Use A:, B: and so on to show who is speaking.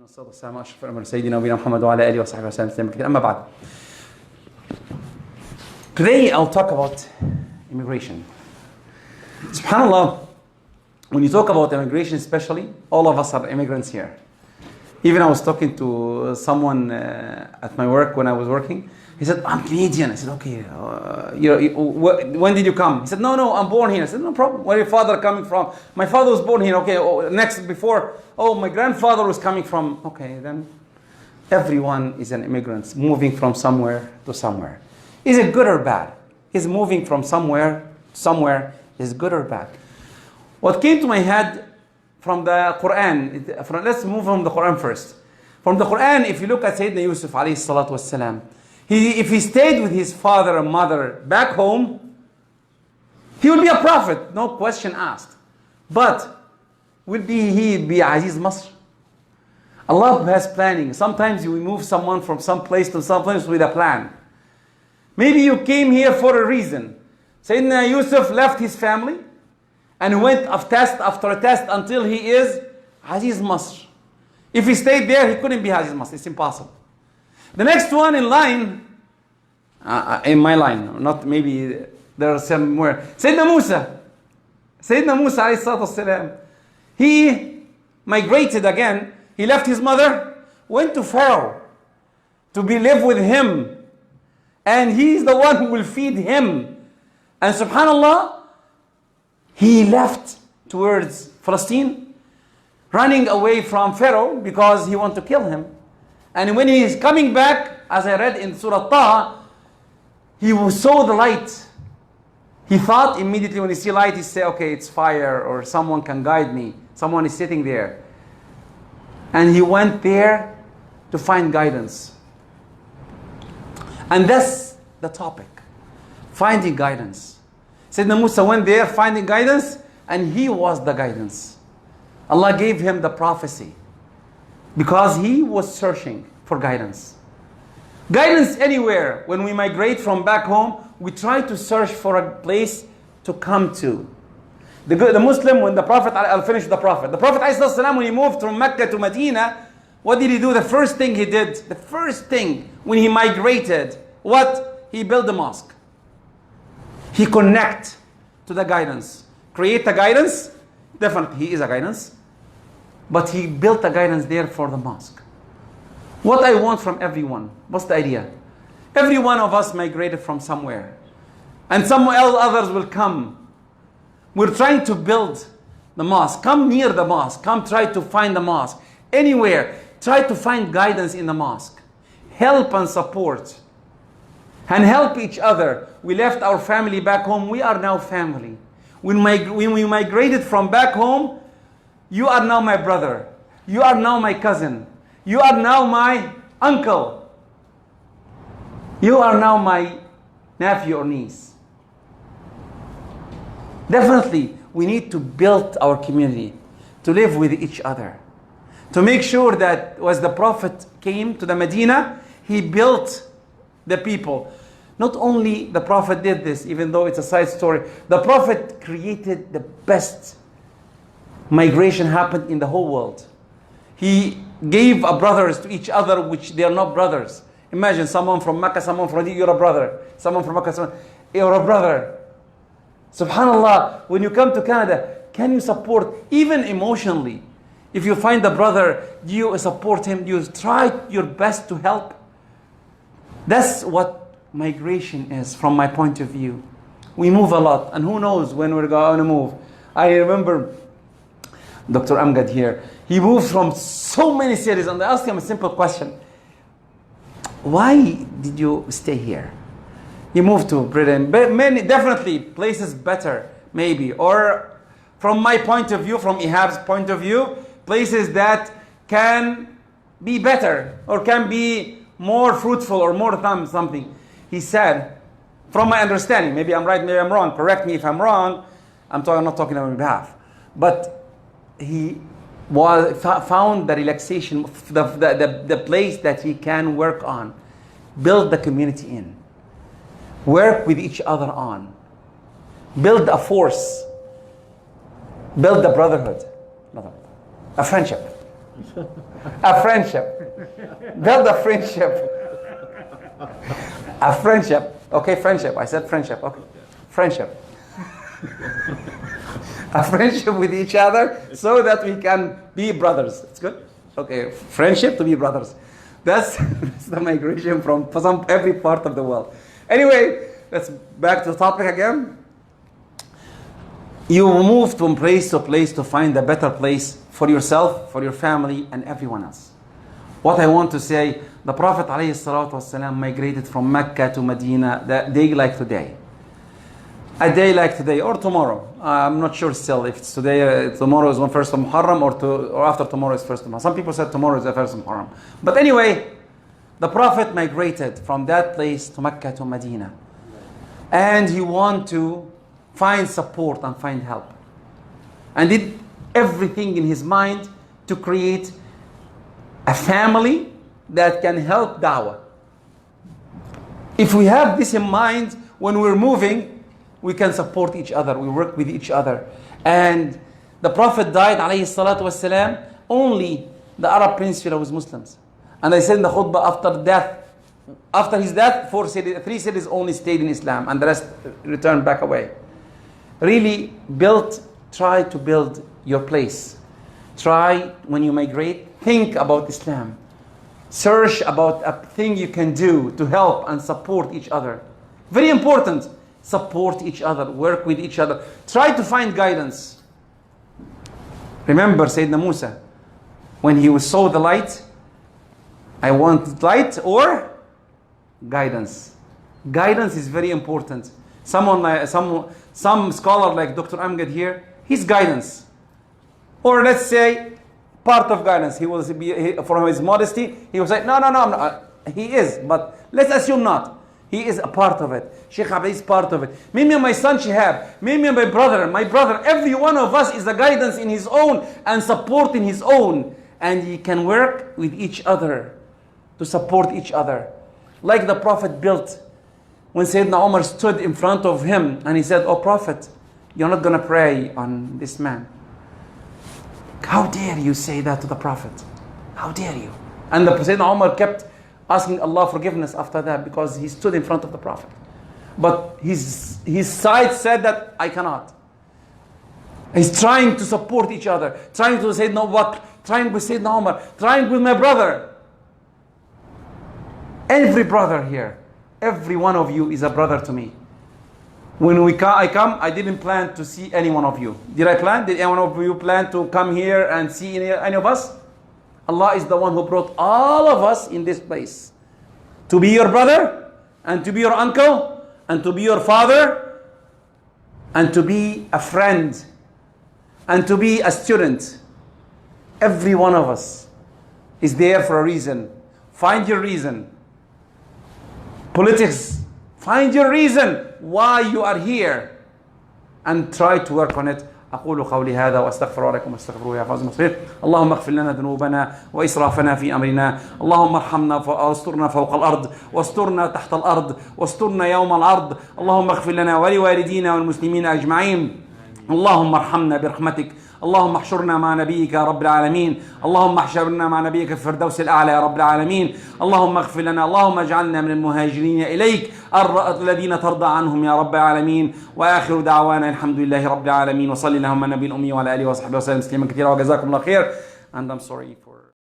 A: والصلاة والسلام على أشرف الأنبياء سيدنا نبينا محمد وعلى آله وصحبه وسلم. أما بعد. Today I'll talk about immigration. SubhanAllah, when you talk about immigration especially, all of us are immigrants here. Even I was talking to someone at my work when I was working. He said, I'm Canadian. I said, okay, when did you come? He said, no, I'm born here. I said, no problem. Where your father coming from? My father was born here. Okay, my grandfather was coming from. Okay, then everyone is an immigrant moving from somewhere to somewhere. Is it good or bad? Is moving from somewhere to somewhere is good or bad? What came to my head from the Quran, let's move from the Quran first. From the Quran, if you look at Sayyidina Yusuf alayhi salatu wassalam, if he stayed with his father and mother back home, he will be a prophet, no question asked. But will he be Aziz Masr? Allah has planning. Sometimes you move someone from some place to some place with a plan. Maybe you came here for a reason. Sayyidina Yusuf left his family and went of test after a test until he is Aziz Masr. If he stayed there, he couldn't be Aziz Masr. It's impossible. The next one in line, in my line, not maybe there are somewhere. Sayyidina Musa alayhi salatu wasalam, he migrated again. He left his mother, went to Pharaoh to live with him. And he's the one who will feed him. And subhanAllah, he left towards Palestine, running away from Pharaoh because he wanted to kill him. And when he is coming back, as I read in Surah Taha, he saw the light. He thought immediately when he see light, he say, okay, it's fire or someone can guide me. Someone is sitting there. And he went there to find guidance. And that's the topic, finding guidance. Sayyidina Musa went there finding guidance, and he was the guidance. Allah gave him the prophecy because he was searching for guidance. Guidance anywhere. When we migrate from back home, we try to search for a place to come to. The Muslim, when the Prophet, I'll finish with the Prophet. The Prophet ﷺ, when he moved from Mecca to Medina, what did he do? The first thing he did, the first thing when he migrated, what? He built a mosque. He connect to the guidance. Create a guidance. Definitely he is a guidance. But he built a guidance there for the mosque. What I want from everyone, what's the idea? Every one of us migrated from somewhere. And some others will come. We're trying to build the mosque. Come near the mosque. Come try to find the mosque. Anywhere. Try to find guidance in the mosque. Help and support. And help each other. We left our family back home. We are now family. When we migrated from back home, you are now my brother. You are now my cousin. You are now my uncle. You are now my nephew or niece. Definitely, we need to build our community, to live with each other. To make sure that as the Prophet came to the Medina, he built the people. Not only the Prophet did this, even though it's a side story, the Prophet created the best migration happened in the whole world. He gave brothers to each other, which they are not brothers. Imagine someone from Mecca, someone from Medina, you're a brother. Someone from Mecca, you're a brother. SubhanAllah, when you come to Canada, can you support, even emotionally? If you find a brother, do you support him? Do you try your best to help? That's what migration is from my point of view. We move a lot, and who knows when we're going to move. I remember Dr. Amgad here. He moved from so many cities, and I asked him a simple question. Why did you stay here? He moved to Britain. Many, definitely, places better, maybe. Or from my point of view, from Ehab's point of view, places that can be better or can be more fruitful or more something. He said, from my understanding, maybe I'm right, maybe I'm wrong, correct me if I'm wrong, I'm not talking on behalf. But he found the relaxation, the place that he can work on, build the community in, work with each other on, build a force, build the brotherhood, a friendship. A friendship. Build a friendship. A friendship. Okay, friendship. I said friendship. Okay. Friendship. A friendship with each other so that we can be brothers. It's good? Okay, friendship to be brothers. That's the migration from every part of the world. Anyway, let's back to the topic again. You move from place to place to find a better place for yourself, for your family, and everyone else. What I want to say, the Prophet ﷺ migrated from Mecca to Medina a day like today. A day like today or tomorrow. I'm not sure still if it's today, tomorrow is 1st of Muharram or after tomorrow is 1st of Muharram. Some people said tomorrow is the 1st of Muharram. But anyway, the Prophet migrated from that place to Mecca to Medina. And he wanted to find support and find help. And did everything in his mind to create a family that can help da'wah. If we have this in mind when we're moving, we can support each other, we work with each other. And the Prophet died, alayhi salatu wasalam, only the Arab Peninsula was Muslims. And I said in the khutbah, after his death, 3 cities only stayed in Islam and the rest returned back away. Really try to build your place. Try, when you migrate, think about Islam. Search about a thing you can do to help and support each other. Very important. Support each other, work with each other. Try to find guidance. Remember Sayyidina Musa, when he saw the light, I want light or guidance. Guidance is very important. Some scholar like Dr. Amgad here, his guidance. Or let's say, part of guidance. He will be, from his modesty, he will say, no, I'm not. He is, but let's assume not. He is a part of it. Sheikh Abdi is part of it. Maybe my son Shihab, maybe my brother, every one of us is a guidance in his own and support in his own. And he can work with each other to support each other. Like the Prophet built when Sayyidina Umar stood in front of him and he said, "Oh Prophet, you're not going to pray on this man." How dare you say that to the Prophet? How dare you? And the Sayyidina Umar kept asking Allah forgiveness after that because he stood in front of the Prophet. But his side said that I cannot. He's trying to support each other, trying to say no what, trying with Sayyidina Umar, trying with my brother. Every brother here, every one of you is a brother to me. When I come, I didn't plan to see any one of you. Did I plan? Did any one of you plan to come here and see any of us? Allah is the one who brought all of us in this place. To be your brother, and to be your uncle, and to be your father, and to be a friend, and to be a student. Every one of us is there for a reason. Find your reason. Politics, find your reason why you are here and try to work on it. أقول قولي هذا وأستغفر لكم واستغفروه يا فاز المصير. اللهم اغفر لنا ذنوبنا وإسرافنا في أمرنا. اللهم ارحمنا واسترنا فوق الأرض واسترنا تحت الأرض واسترنا يوم العرض. اللهم اغفر لنا ولوالدينا والمسلمين أجمعين. اللهم ارحمنا برحمتك. اللهم احشرنا مع نبيك يا رب العالمين. اللهم احشرنا مع نبيك في الفردوس الأعلى يا رب العالمين. اللهم اغفر لنا. اللهم اجعلنا من المهاجرين إليك الذين ترضى عنهم يا رب العالمين. وآخر دعوانا الحمد لله رب العالمين. وصلي اللهم على النبي الأمي وعلى آله وصحبه وسلم تسليما كثيرا وجزاكم الله خير. And I'm sorry for